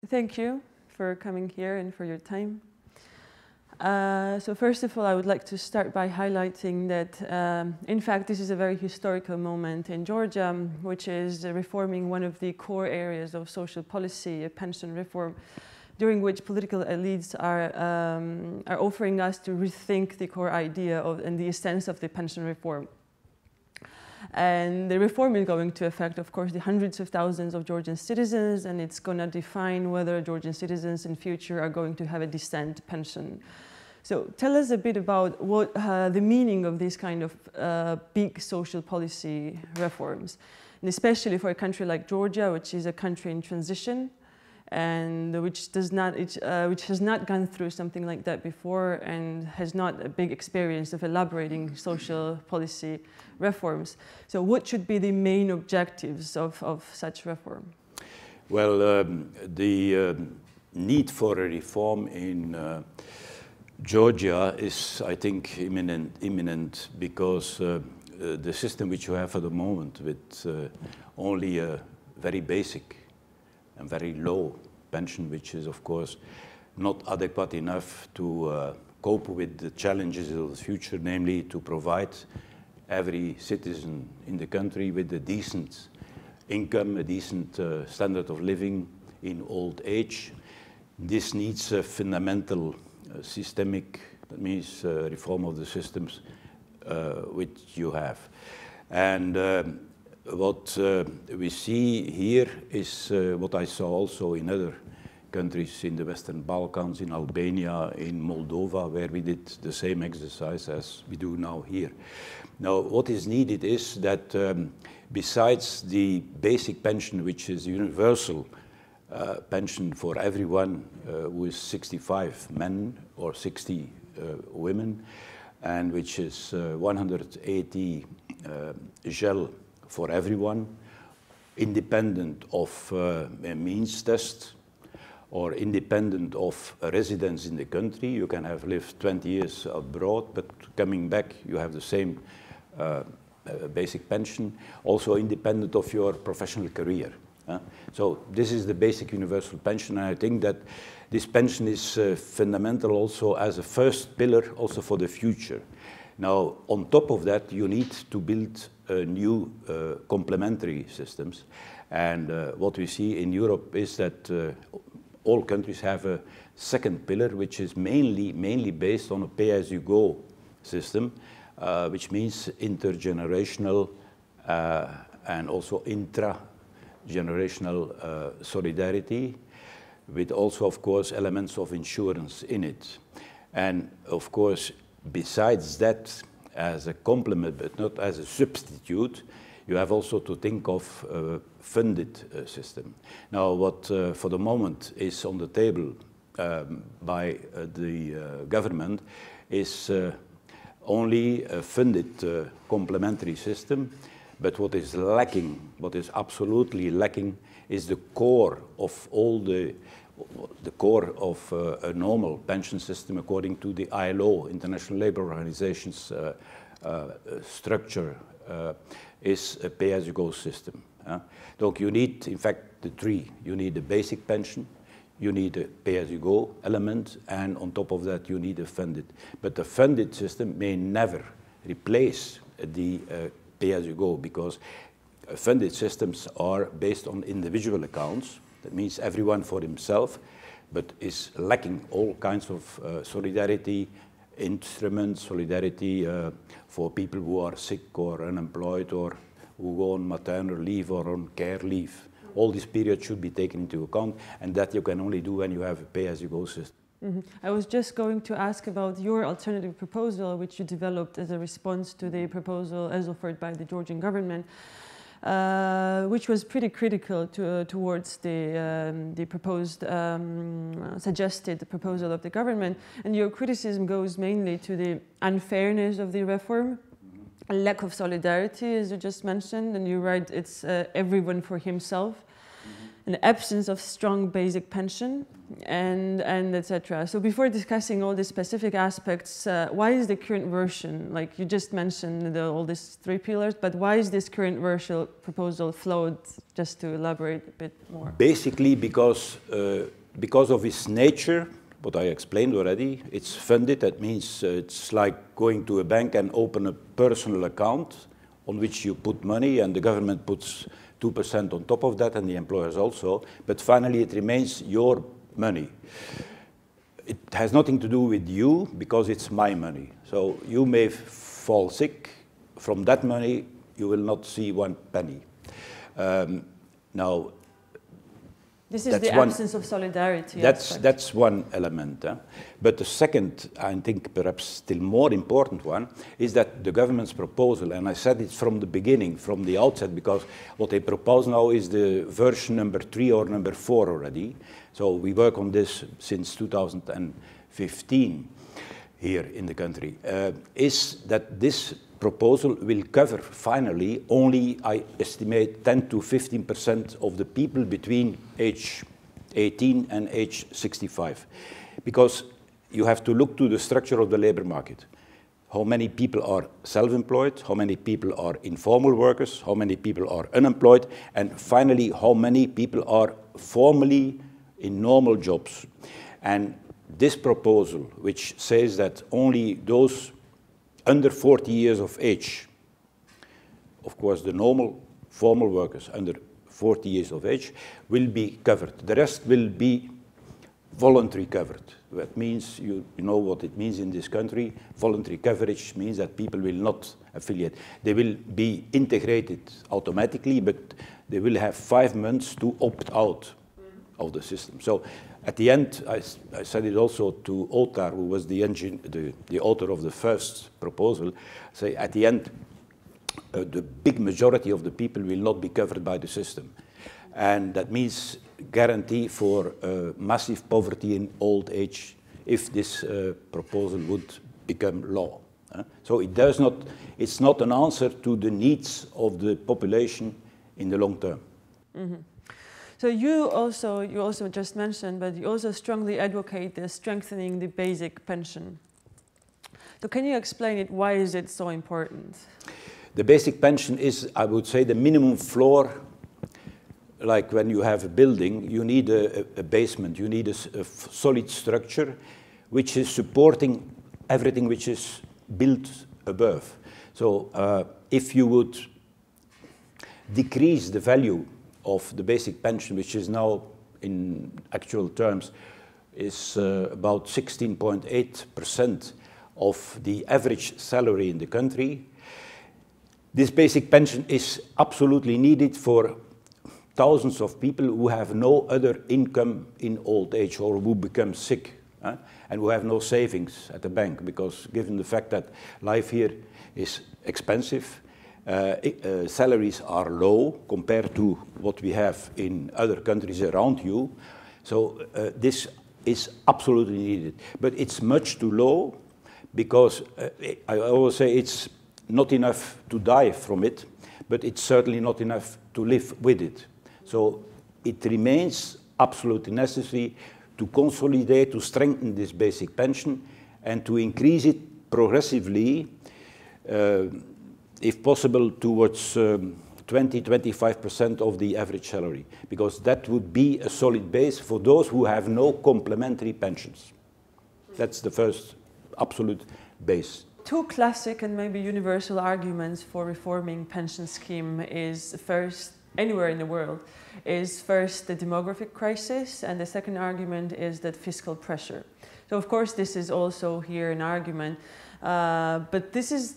Thank you for coming here and for your time. So first of all, I would like to start by highlighting that, in fact, this is a very historical moment in Georgia, which is reforming one of the core areas of social policy, a pension reform, during which political elites are offering us to rethink the core idea of and the essence of the pension reform. And the reform is going to affect, of course, the hundreds of thousands of Georgian citizens, and it's going to define whether Georgian citizens in future are going to have a decent pension. So tell us a bit about what the meaning of these kind of big social policy reforms, and especially for a country like Georgia, which is a country in transition, and which has not gone through something like that before and has not a big experience of elaborating social policy reforms. So what should be the main objectives of such reform? Well, the need for a reform in Georgia is, I think, imminent because the system which you have at the moment with only a very basic and very low pension, which is of course not adequate enough to cope with the challenges of the future, namely to provide every citizen in the country with a decent income, a decent standard of living in old age. This needs a fundamental systemic, that means reform of the systems which you have. And what we see here is what I saw also in other countries in the Western Balkans, in Albania, in Moldova, where we did the same exercise as we do now here. Now, what is needed is that besides the basic pension, which is universal pension for everyone who is 65 men or 60 women, and which is 180 gel for everyone, independent of a means test or independent of a residence in the country. You can have lived 20 years abroad, but coming back you have the same basic pension, also independent of your professional career. So this is the basic universal pension, and I think that this pension is fundamental also as a first pillar also for the future. Now, on top of that, you need to build new complementary systems. And what we see in Europe is that all countries have a second pillar, which is mainly based on a pay-as-you-go system, which means intergenerational and also intra-generational solidarity, with also, of course, elements of insurance in it. And, of course, besides that, as a complement, but not as a substitute, you have also to think of a funded system. Now, what for the moment is on the table by the government is only a funded complementary system, but what is lacking, what is absolutely lacking, is the core of all the core of a normal pension system according to the ILO, International Labour Organization's structure, is a pay-as-you-go system. So you need, in fact, the three. You need a basic pension, you need a pay-as-you-go element, and on top of that you need a funded. But the funded system may never replace the pay-as-you-go, because funded systems are based on individual accounts. That means everyone for himself, but is lacking all kinds of solidarity instruments, solidarity for people who are sick or unemployed or who go on maternal leave or on care leave. All these periods should be taken into account, and that you can only do when you have a pay-as-you-go system. Mm-hmm. I was just going to ask about your alternative proposal, which you developed as a response to the proposal as offered by the Georgian government. Which was pretty critical towards the proposed, suggested proposal of the government. And your criticism goes mainly to the unfairness of the reform, a lack of solidarity, as you just mentioned, and you write it's everyone for himself. an absence of strong basic pension, and etc. So before discussing all the specific aspects, why is the current version, like you just mentioned all these 3 pillars, but why is this current proposal flawed, just to elaborate a bit more? Basically because of its nature, what I explained already, it's funded. That means it's like going to a bank and open a personal account on which you put money, and the government puts 2% on top of that, and the employers also. But finally, it remains your money. It has nothing to do with you because it's my money. So you may fall sick. From that money, you will not see 1 penny. Now, this is the absence of solidarity. That's one element. But the second, I think perhaps still more important one, is that the government's proposal, and I said it from the beginning, from the outset, because what they propose now is the version number 3 or number 4 already. So we work on this since 2015 here in the country, is that this proposal will cover finally only, I estimate, 10 to 15% of the people between age 18 and age 65. Because you have to look to the structure of the labor market. How many people are self-employed, how many people are informal workers, how many people are unemployed, and finally how many people are formally in normal jobs. And this proposal, which says that only those under 40 years of age, of course the normal formal workers under 40 years of age, will be covered. The rest will be voluntary covered. That means, you know what it means in this country. Voluntary coverage means that people will not affiliate. They will be integrated automatically, but they will have 5 months to opt out of the system. So at the end, I said it also to Ottar, who was the author of the first proposal, say at the end, the big majority of the people will not be covered by the system. And that means guarantee for massive poverty in old age if this proposal would become law. So it's not an answer to the needs of the population in the long term. Mm-hmm. So you also just mentioned, but you also strongly advocate the strengthening the basic pension. So can you explain it? Why is it so important? The basic pension is, I would say, the minimum floor. Like when you have a building, you need a basement, you need a solid structure which is supporting everything which is built above. So if you would decrease the value of the basic pension, which is now in actual terms is about 16.8% of the average salary in the country, this basic pension is absolutely needed for thousands of people who have no other income in old age or who become sick and who have no savings at the bank, because given the fact that life here is expensive, salaries are low compared to what we have in other countries around you. So this is absolutely needed. But it's much too low because I always say it's not enough to die from it, but it's certainly not enough to live with it. So it remains absolutely necessary to consolidate, to strengthen this basic pension and to increase it progressively, if possible, towards 20–25% of the average salary, because that would be a solid base for those who have no complementary pensions. That's the first absolute base. Two classic and maybe universal arguments for reforming pension scheme is first, anywhere in the world, is first the demographic crisis, and the second argument is that fiscal pressure. So of course this is also here an argument, but this is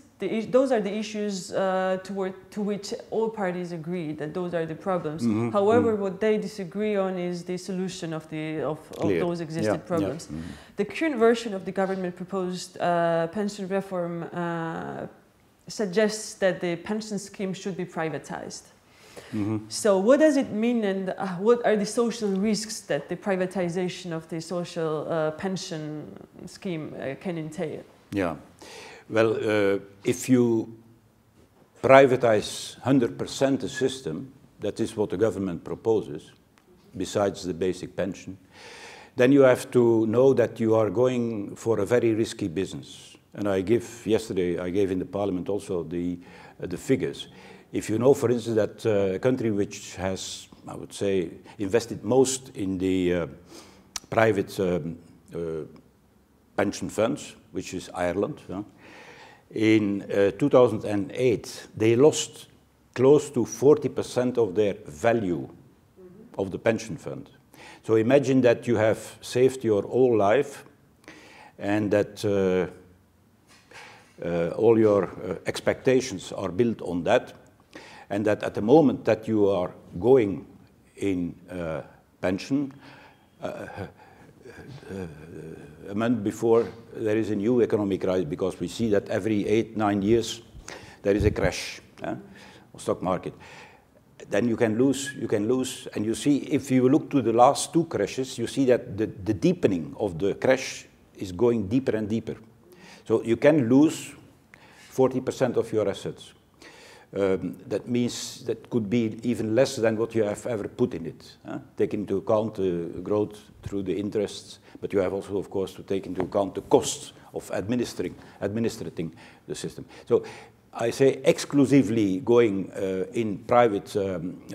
those are the issues to which all parties agree that those are the problems. Mm-hmm. However, what they disagree on is the solution of those existing problems. Yeah. Mm-hmm. The current version of the government proposed pension reform suggests that the pension scheme should be privatized. Mm-hmm. So what does it mean, and what are the social risks that the privatization of the social pension scheme can entail? Yeah. Well, if you privatize 100% the system, that is what the government proposes, besides the basic pension, then you have to know that you are going for a very risky business. And yesterday I gave in the parliament also the figures. If you know, for instance, that a country which has, I would say, invested most in the private pension funds, which is Ireland, in 2008, they lost close to 40% of their value of the pension fund. So imagine that you have saved your whole life and that all your expectations are built on that, and that at the moment that you are going in pension, a month before there is a new economic crisis, because we see that every 8-9 years there is a crash on stock market. Then you can lose, and you see, if you look to the last 2 crashes, you see that the deepening of the crash is going deeper and deeper. So you can lose 40% of your assets. That means that could be even less than what you have ever put in it. Take into account the growth through the interests, but you have also, of course, to take into account the costs of administrating the system. So I say exclusively going in private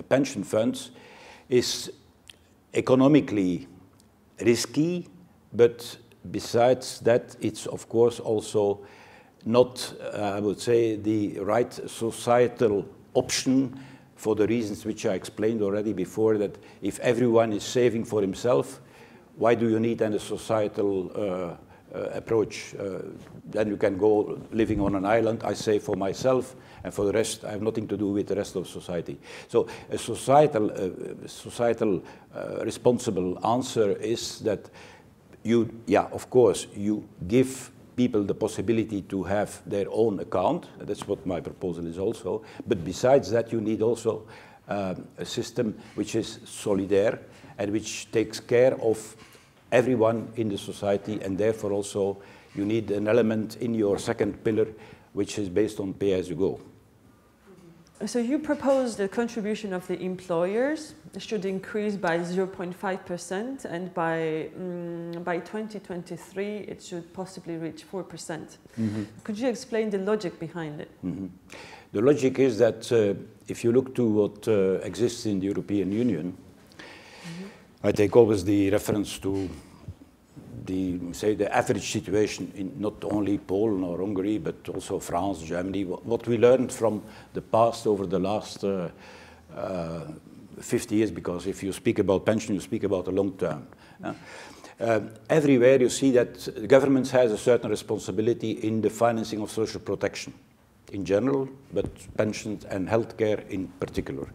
pension funds is economically risky, but besides that, it's of course also not, I would say, the right societal option for the reasons which I explained already before, that if everyone is saving for himself, why do you need then a societal approach? Then you can go living on an island, I save for myself, and for the rest, I have nothing to do with the rest of society. So a societal responsible answer is that of course, you give people the possibility to have their own account. That's what my proposal is also. But besides that, you need also a system which is solidaire and which takes care of everyone in the society, and therefore also you need an element in your second pillar which is based on pay-as-you-go. So you propose the contribution of the employers should increase by 0.5%, and by 2023 it should possibly reach 4%. Mm-hmm. Could you explain the logic behind it? Mm-hmm. The logic is that if you look to what exists in the European Union, mm-hmm. I take always the reference to the average situation in not only Poland or Hungary, but also France, Germany. What we learned from the past over the last 50 years, because if you speak about pension, you speak about the long term. Everywhere you see that the government has a certain responsibility in the financing of social protection in general, but pensions and healthcare in particular.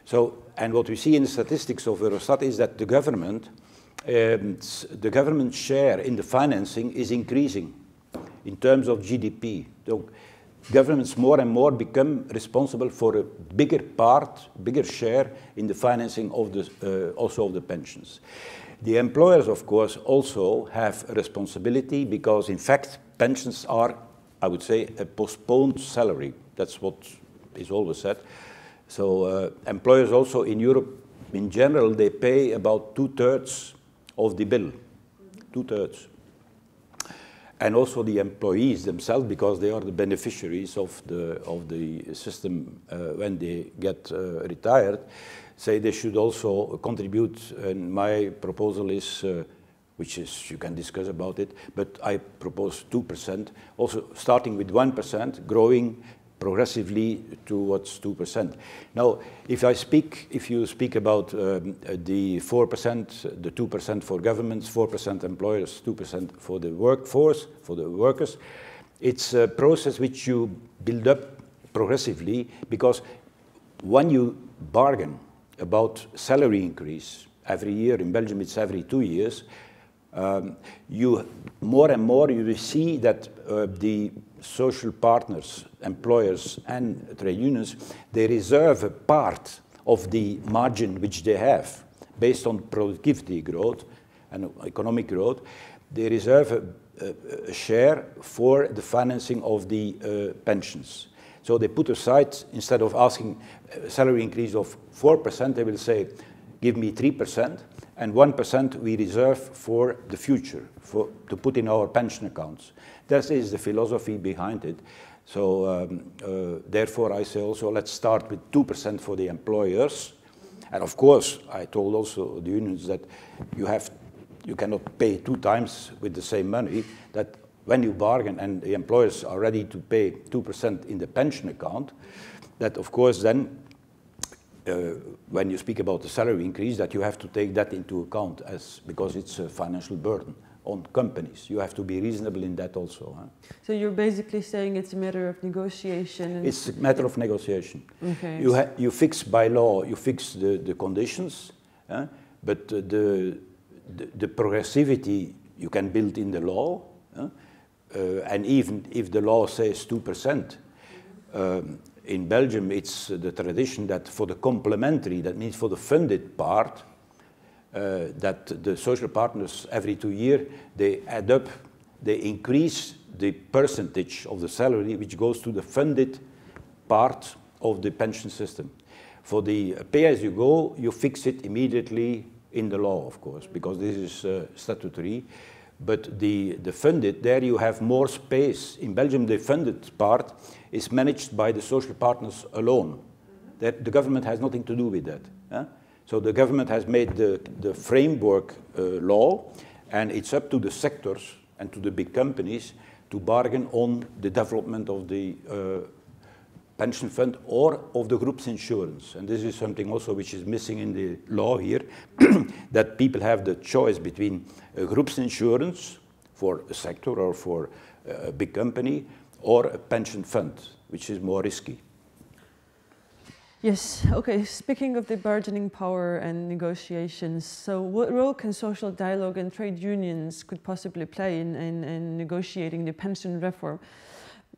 So, and what we see in the statistics of Eurostat is that the government share in the financing is increasing in terms of GDP. So governments more and more become responsible for a bigger share in the financing of also of the pensions. The employers, of course, also have a responsibility, because in fact pensions are, I would say, a postponed salary. That's what is always said. So employers also in Europe, in general, they pay about 2/3 of the bill, 2/3. And also the employees themselves, because they are the beneficiaries of the system when they get retired, say they should also contribute. And my proposal is, which is, you can discuss about it, but I propose 2%, also starting with 1%, growing progressively towards 2%. Now, if you speak about the 4%, the 2% for governments, 4% employers, 2% for the workforce, for the workers, it's a process which you build up progressively, because when you bargain about salary increase every year, in Belgium it's every 2 years, you more and more you will see that the social partners, employers and trade unions, they reserve a part of the margin which they have based on productivity growth and economic growth. They reserve a share for the financing of the pensions. So they put aside, instead of asking a salary increase of 4%, they will say, give me 3%, and 1% we reserve for the future, to put in our pension accounts. That is the philosophy behind it. So therefore I say also, let's start with 2% for the employers. And of course, I told also the unions that you cannot pay 2 times with the same money, that when you bargain and the employers are ready to pay 2% in the pension account, that of course then, when you speak about the salary increase, that you have to take that into account because it's a financial burden on companies. You have to be reasonable in that also. Huh? So you're basically saying it's a matter of negotiation? It's a matter of negotiation. Okay. You fix by law, you fix the conditions, but the progressivity you can build in the law, and even if the law says 2%, in Belgium it's the tradition that for the complementary, that means for the funded part, that the social partners every 2 years, they add up, they increase the percentage of the salary which goes to the funded part of the pension system. For the pay-as-you-go, you fix it immediately in the law, of course, because this is statutory. But the funded, there you have more space. In Belgium, the funded part is managed by the social partners alone. That the government has nothing to do with that. So the government has made the framework law, and it's up to the sectors and to the big companies to bargain on the development of the pension fund or of the group's insurance. And this is something also which is missing in the law here, that people have the choice between a group's insurance for a sector or for a big company, or a pension fund, which is more risky. Yes, okay, speaking of the bargaining power and negotiations, so what role can social dialogue and trade unions could possibly play in negotiating the pension reform?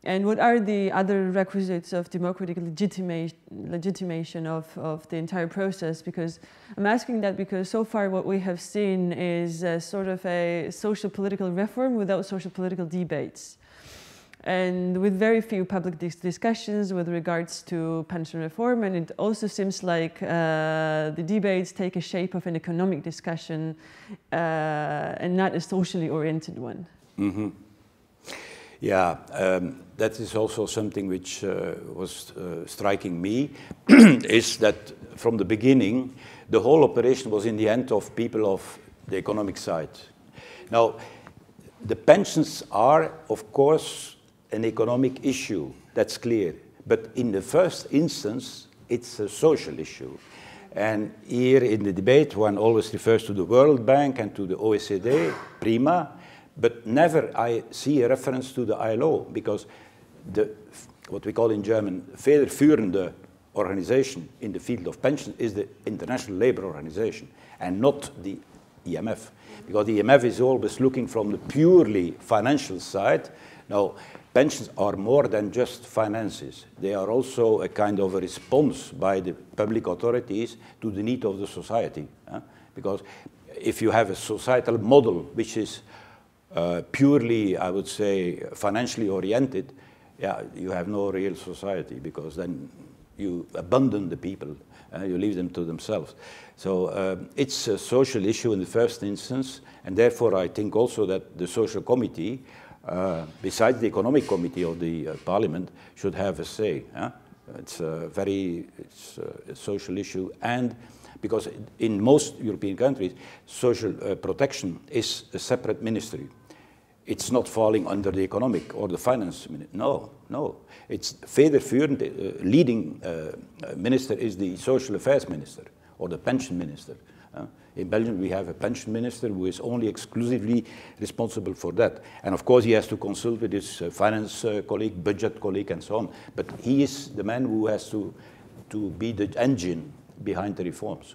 And what are the other requisites of democratic legitimation of the entire process? Because I'm asking that because so far what we have seen is sort of a social political reform without social political debates. And with very few public discussions with regards to pension reform, and it also seems like the debates take a shape of an economic discussion and not a socially oriented one. Mm-hmm. Yeah, that is also something which was striking me, is that from the beginning, the whole operation was in the hand of people of the economic side. Now, the pensions are, of course, an economic issue, that's clear. But in the first instance, it's a social issue. And here in the debate, one always refers to the World Bank and to the OECD, prima, but never I see a reference to the ILO, because what we call in German, federführende organization in the field of pension is the International Labour Organization, and not the IMF. Because the IMF is always looking from the purely financial side. Now, pensions are more than just finances. They are also a kind of a response by the public authorities to the need of the society. Because if you have a societal model which is purely, I would say, financially oriented, yeah, you have no real society, because then you abandon the people, you leave them to themselves. So it's a social issue in the first instance, and therefore I think also that the social committee, besides the economic committee of the parliament, should have a say. It's a social issue, and because in most European countries, social protection is a separate ministry. It's not falling under the economic or the finance ministry. No, no. It's federführend, leading minister is the social affairs minister or the pension minister. In Belgium, we have a pension minister who is only exclusively responsible for that. And of course, he has to consult with his finance colleague, budget colleague, and so on. But he is the man who has to be the engine behind the reforms.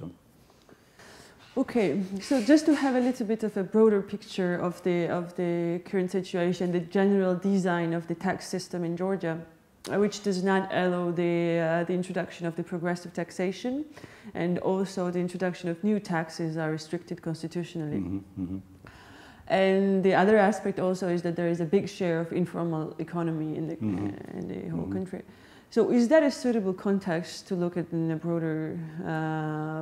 Okay, so just to have a little bit of a broader picture of the current situation, the general design of the tax system in Georgia, which does not allow the introduction of the progressive taxation, and also the introduction of new taxes are restricted constitutionally. Mm-hmm, mm-hmm. And the other aspect also is that there is a big share of informal economy in the whole country. So is that a suitable context to look at in a broader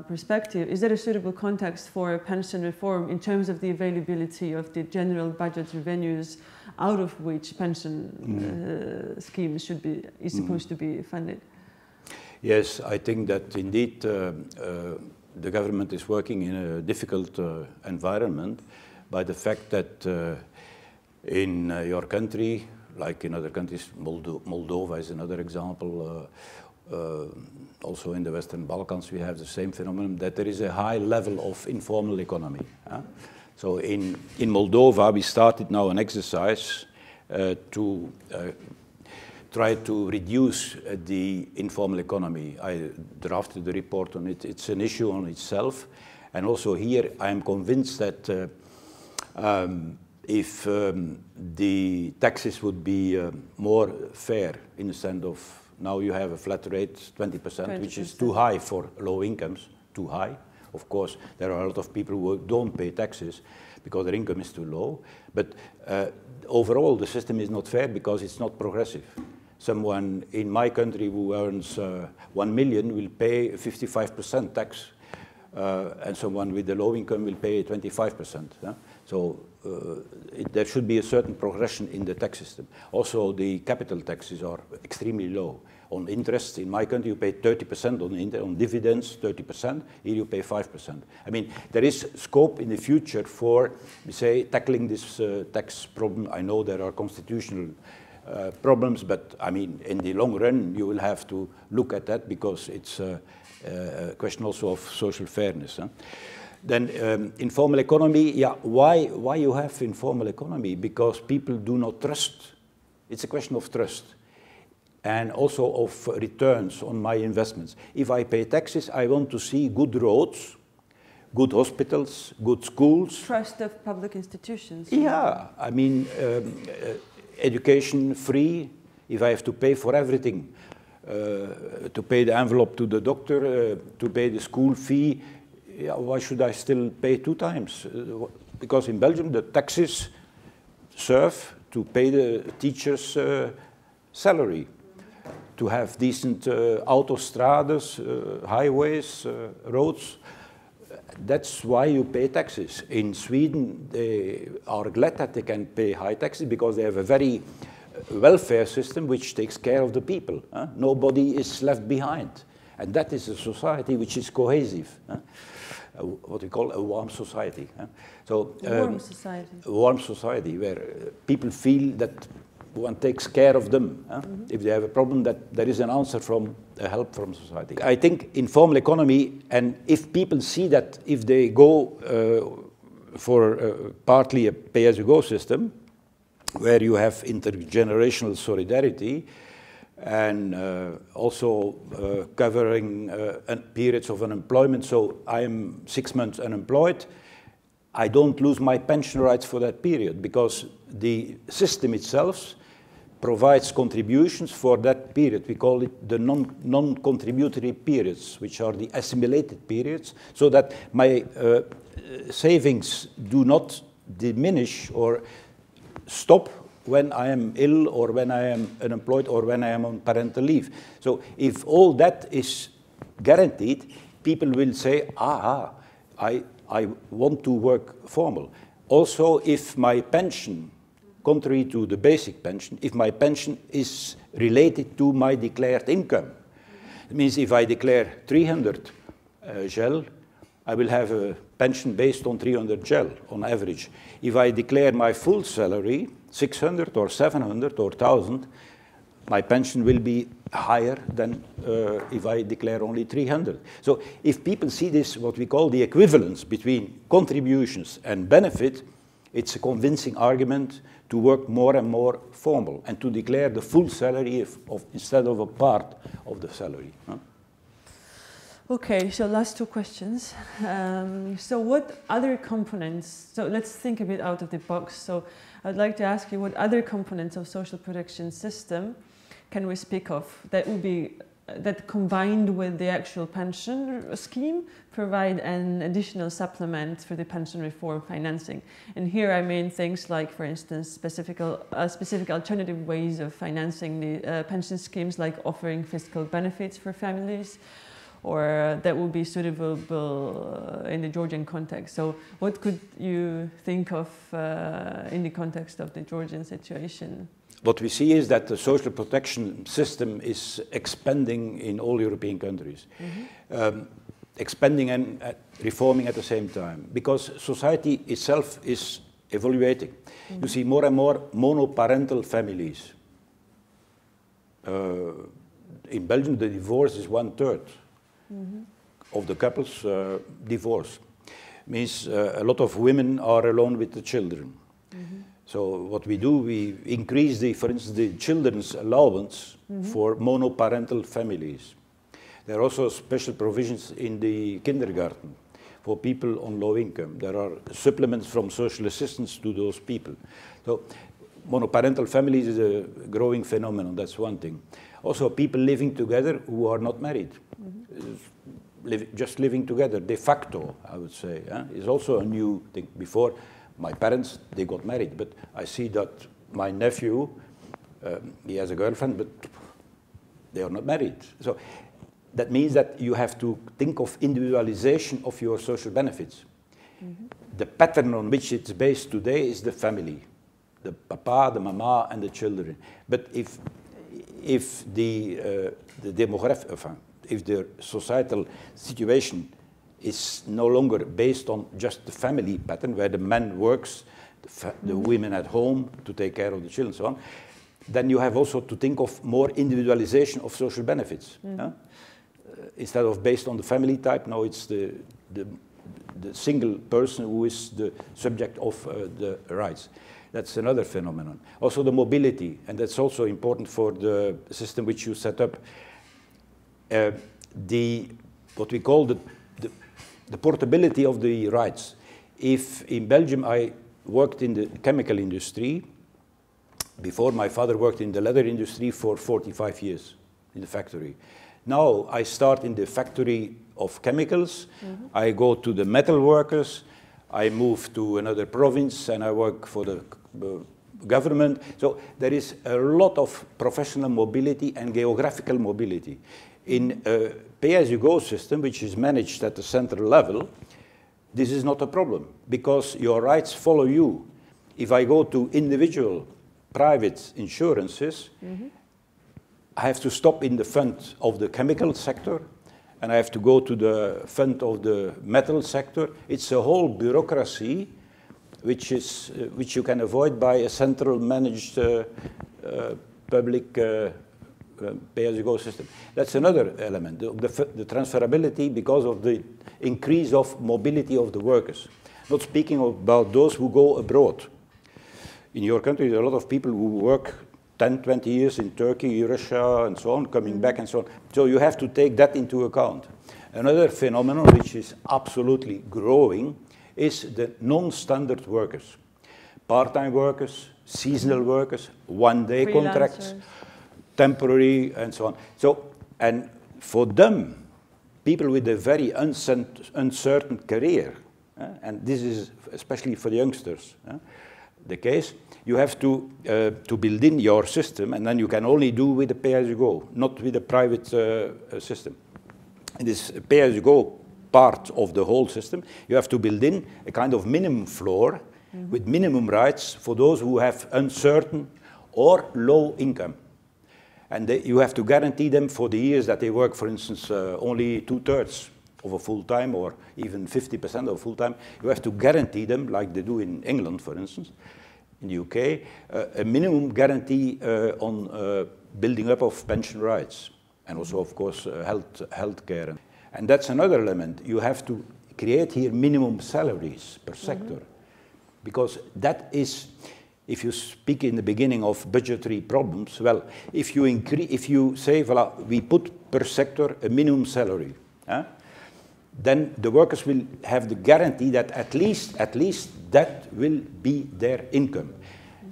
perspective? Is that a suitable context for a pension reform in terms of the availability of the general budget revenues out of which pension schemes is supposed to be funded? Yes, I think that indeed the government is working in a difficult environment by the fact that in your country, like in other countries, Moldova is another example, also in the Western Balkans we have the same phenomenon, that there is a high level of informal economy. So in Moldova we started now an exercise to try to reduce the informal economy. I drafted the report on it. It's an issue on itself. And also here I am convinced that if the taxes would be more fair in the sense of now you have a flat rate, 20%, which is too high for low incomes, too high. Of course, there are a lot of people who don't pay taxes because their income is too low. But overall, the system is not fair because it's not progressive. Someone in my country who earns 1 million will pay 55% tax, and someone with a low income will pay 25%. So there should be a certain progression in the tax system. Also, the capital taxes are extremely low. On interest, in my country, you pay 30% on dividends, 30%. Here you pay 5%. I mean, there is scope in the future for, say, tackling this tax problem. I know there are constitutional problems, but I mean, in the long run, you will have to look at that because it's a question also of social fairness. Then informal economy, yeah, why you have informal economy? Because people do not trust. It's a question of trust. And also of returns on my investments. If I pay taxes, I want to see good roads, good hospitals, good schools. Trust of public institutions. Yeah, I mean, education free, if I have to pay for everything, to pay the envelope to the doctor, to pay the school fee, yeah, why should I still pay 2 times? Because in Belgium the taxes serve to pay the teacher's salary, to have decent autostrades, highways, roads. That's why you pay taxes. In Sweden, they are glad that they can pay high taxes because they have a very welfare system which takes care of the people. Nobody is left behind. And that is a society which is cohesive. What we call a warm society. So, warm society. A warm society where people feel that one takes care of them. If they have a problem, that there is an answer from help from society. I think informal economy, and if people see that if they go for partly a pay-as-you-go system, where you have intergenerational solidarity, and also covering periods of unemployment, so I am 6 months unemployed, I don't lose my pension rights for that period, because the system itself provides contributions for that period. We call it the non-contributory periods, which are the assimilated periods, so that my savings do not diminish or stop when I am ill or when I am unemployed or when I am on parental leave. So if all that is guaranteed, people will say, aha, I want to work formal. Also, if my pension, contrary to the basic pension, if my pension is related to my declared income, it means if I declare 300 gel, I will have a pension based on 300 gel on average. If I declare my full salary, 600 or 700 or 1,000, my pension will be higher than if I declare only 300. So if people see this, what we call the equivalence between contributions and benefit, it's a convincing argument to work more and more formal and to declare the full salary instead of a part of the salary. Okay, so last 2 questions. So what other components, so let's think a bit out of the box. So I'd like to ask you what other components of social protection system can we speak of that would be that combined with the actual pension scheme provide an additional supplement for the pension reform financing. And here I mean things like, for instance, specific alternative ways of financing the pension schemes, like offering fiscal benefits for families, or that would be suitable in the Georgian context. So what could you think of in the context of the Georgian situation? What we see is that the social protection system is expanding in all European countries. Expanding and reforming at the same time, because society itself is evaluating. You see more and more monoparental families. In Belgium, the divorce is 1/3 of the couples divorce. Means a lot of women are alone with the children. So what we do, we increase for instance, the children's allowance for monoparental families. There are also special provisions in the kindergarten for people on low income. There are supplements from social assistance to those people. So monoparental families is a growing phenomenon, that's one thing. Also people living together who are not married. Just living together, de facto, I would say, is also a new thing. Before, my parents, they got married, but I see that my nephew, he has a girlfriend, but they are not married. So that means that you have to think of individualization of your social benefits. The pattern on which it's based today is the family, the papa, the mama, and the children. But if the societal situation is no longer based on just the family pattern, where the man works, the women at home to take care of the children and so on, then you have also to think of more individualization of social benefits. Instead of based on the family type, now it's the single person who is the subject of the rights. That's another phenomenon. Also the mobility, and that's also important for the system which you set up. What we call the portability of the rights. If in Belgium I worked in the chemical industry, before my father worked in the leather industry for 45 years in the factory. Now I start in the factory of chemicals, I go to the metal workers, I move to another province and I work for the government. So there is a lot of professional mobility and geographical mobility. In a pay-as-you-go system, which is managed at the central level, this is not a problem, because your rights follow you. If I go to individual private insurances, I have to stop in the fund of the chemical sector, and I have to go to the fund of the metal sector. It's a whole bureaucracy which you can avoid by a central managed public pay-as-you-go system. That's another element, the transferability because of the increase of mobility of the workers. Not speaking about those who go abroad. In your country, there are a lot of people who work 10, 20 years in Turkey, Russia, and so on, coming back and so on. So you have to take that into account. Another phenomenon which is absolutely growing is the non-standard workers. Part-time workers, seasonal workers, one-day contracts, temporary, and so on. So, and for them, people with a very uncertain career, and this is especially for the youngsters, the case, you have to build in your system, and then you can only do with the pay-as-you-go, not with a private system. In this pay-as-you-go part of the whole system, you have to build in a kind of minimum floor with minimum rights for those who have uncertain or low income. And you have to guarantee them for the years that they work, for instance, only 2/3 of a full-time or even 50% of full-time. You have to guarantee them, like they do in England, for instance, in the UK, a minimum guarantee on building up of pension rights, and also, of course, health care. And that's another element. You have to create here minimum salaries per sector, because that is, if you speak in the beginning of budgetary problems, well, if you say, voilà, we put per sector a minimum salary, then the workers will have the guarantee that at least that will be their income.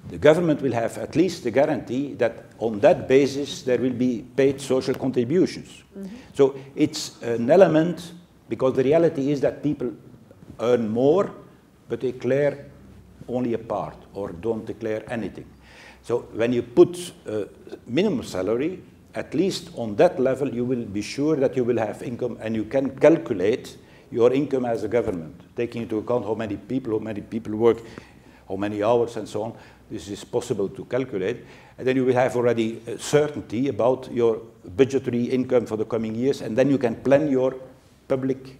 the government will have at least the guarantee that on that basis there will be paid social contributions. So it's an element, because the reality is that people earn more, but they declare only a part or don't declare anything. So when you put minimum salary, at least on that level, you will be sure that you will have income, and you can calculate your income as a government, taking into account how many people work, how many hours, and so on. This is possible to calculate. And then you will have already certainty about your budgetary income for the coming years, and then you can plan your public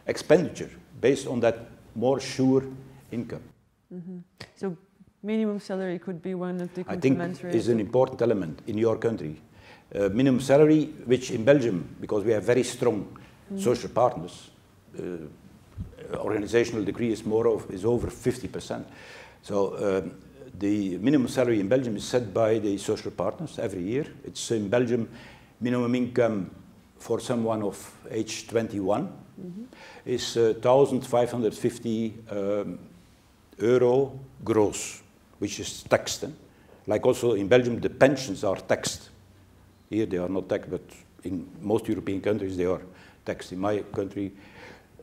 expenditure based on that more sure income. So minimum salary could be one of the I complementary... think is an important element in your country. Minimum salary, which in Belgium, because we have very strong social partners, organizational degree is over 50%. So the minimum salary in Belgium is set by the social partners every year. It's in Belgium, minimum income for someone of age 21 is 1,550 euro gross, which is taxed. Like also in Belgium, the pensions are taxed. Here they are not taxed, but in most European countries they are taxed. In my country,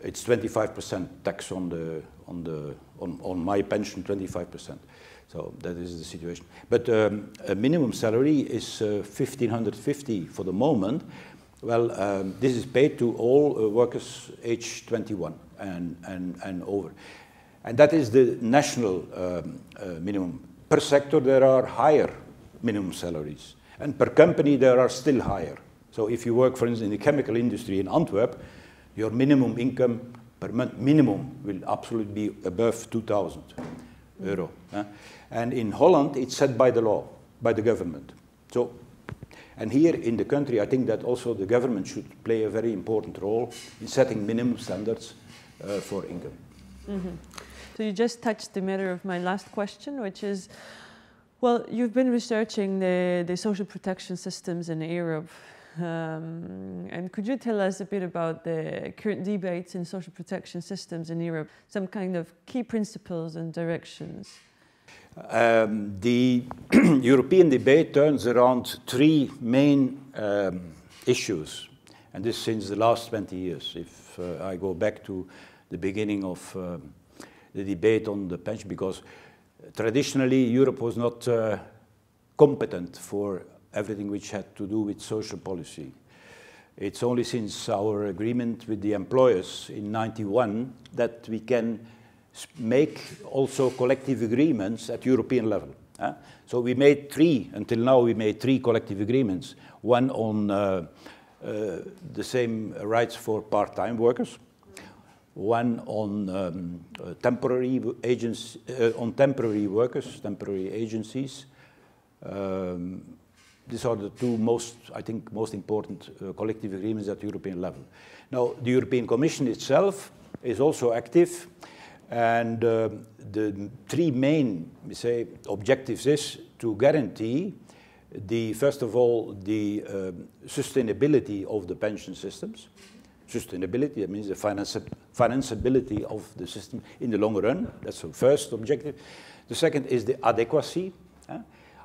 it's 25% tax on my pension, 25%. So that is the situation. But a minimum salary is 1,550 for the moment. Well, this is paid to all workers age 21 and over. And that is the national minimum. Per sector, there are higher minimum salaries. And per company, there are still higher. So if you work, for instance, in the chemical industry in Antwerp, your minimum income per month, minimum, will absolutely be above 2,000 euro. And in Holland, it's set by the law, by the government. So, and here in the country, I think that also the government should play a very important role in setting minimum standards for income. So you just touched the matter of my last question, which is, well, you've been researching the social protection systems in Europe. And could you tell us a bit about the current debates in social protection systems in Europe, some kind of key principles and directions? The European debate turns around three main issues, and this since the last 20 years. If I go back to the beginning of the debate on the pension, because traditionally Europe was not competent for everything which had to do with social policy. It's only since our agreement with the employers in '91 that we can make also collective agreements at European level. So we made until now we made three collective agreements. One on the same rights for part-time workers, one on temporary workers, temporary agencies. These are the two most important collective agreements at European level. Now, the European Commission itself is also active, and the three main, objectives is to guarantee first of all, the sustainability of the pension systems. Sustainability, that means the financeability of the system in the long run. That's the first objective. The second is the adequacy.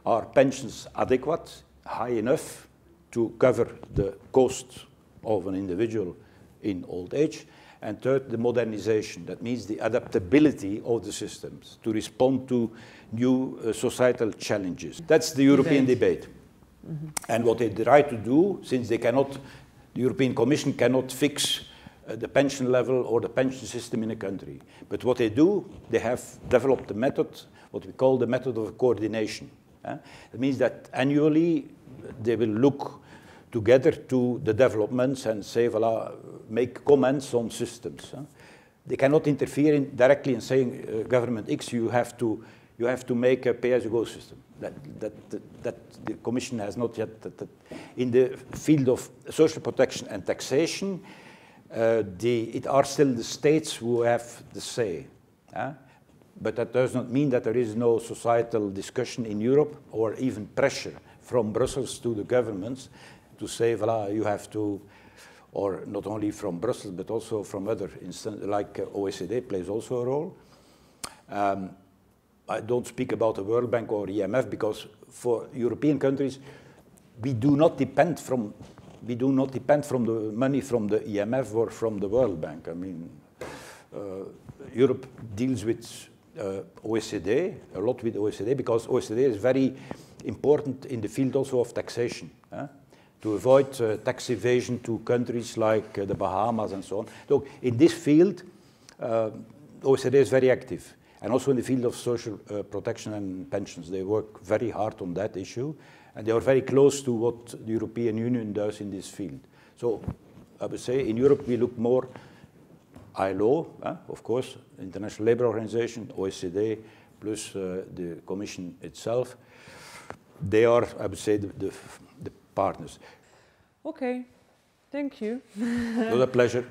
Are pensions adequate, high enough to cover the cost of an individual in old age? And third, the modernization. That means the adaptability of the systems to respond to new societal challenges. That's the European debate. And what they try to do, since they cannot, the European Commission cannot fix the pension level or the pension system in a country. But what they do, they have developed a method, what we call the method of coordination. It means that annually they will look together to the developments and say, voilà, make comments on systems. They cannot interfere directly in saying, government X, you have to make a pay-as-you-go system. That the Commission has not yet. In the field of social protection and taxation, it are still the states who have the say. But that does not mean that there is no societal discussion in Europe or even pressure from Brussels to the governments to say, voilà, you have to, or not only from Brussels, but also from other instances, like OECD plays also a role. I don't speak about the World Bank or IMF because for European countries, we do not depend from the money from the IMF or from the World Bank. I mean, Europe deals with OECD, a lot with OECD, because OECD is very important in the field also of taxation, to avoid tax evasion to countries like the Bahamas and so on. So in this field, OECD is very active. And also in the field of social protection and pensions. They work very hard on that issue. And they are very close to what the European Union does in this field. So I would say in Europe we look more ILO, of course, International Labour Organization, OECD, plus the Commission itself. They are, I would say, the partners. Okay, thank you. It was a pleasure.